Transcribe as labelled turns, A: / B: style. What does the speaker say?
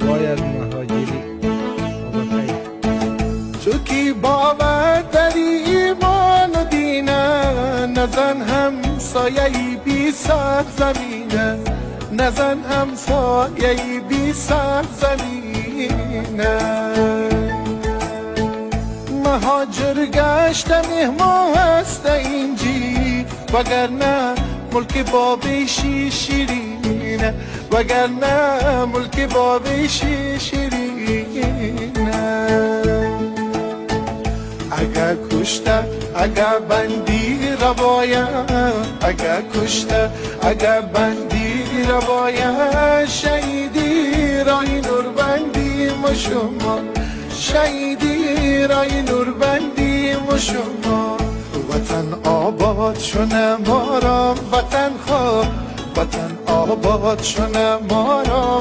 A: وای از مهاجری. آقا خیر.
B: تو کی باور داری ایمان و دینه، نزن همسایه‌ای بی سر زمینه، نزن همسایه‌ای بی سر زمینه. مهاجر گشته مهمان هست اینجی، وگرنه ملک بابیشی شیرینه، وگرنه ملک بابیشی شیرینه. اگر کشته اگر بندی روایا، اگر کشته اگر بندی روایا، شهیدی رای نور بندی ما شما، شهیدی رای نور بندی ما شما. وطن آباد شونه ما را، وطن خواه، وطن آباد شونه ما را.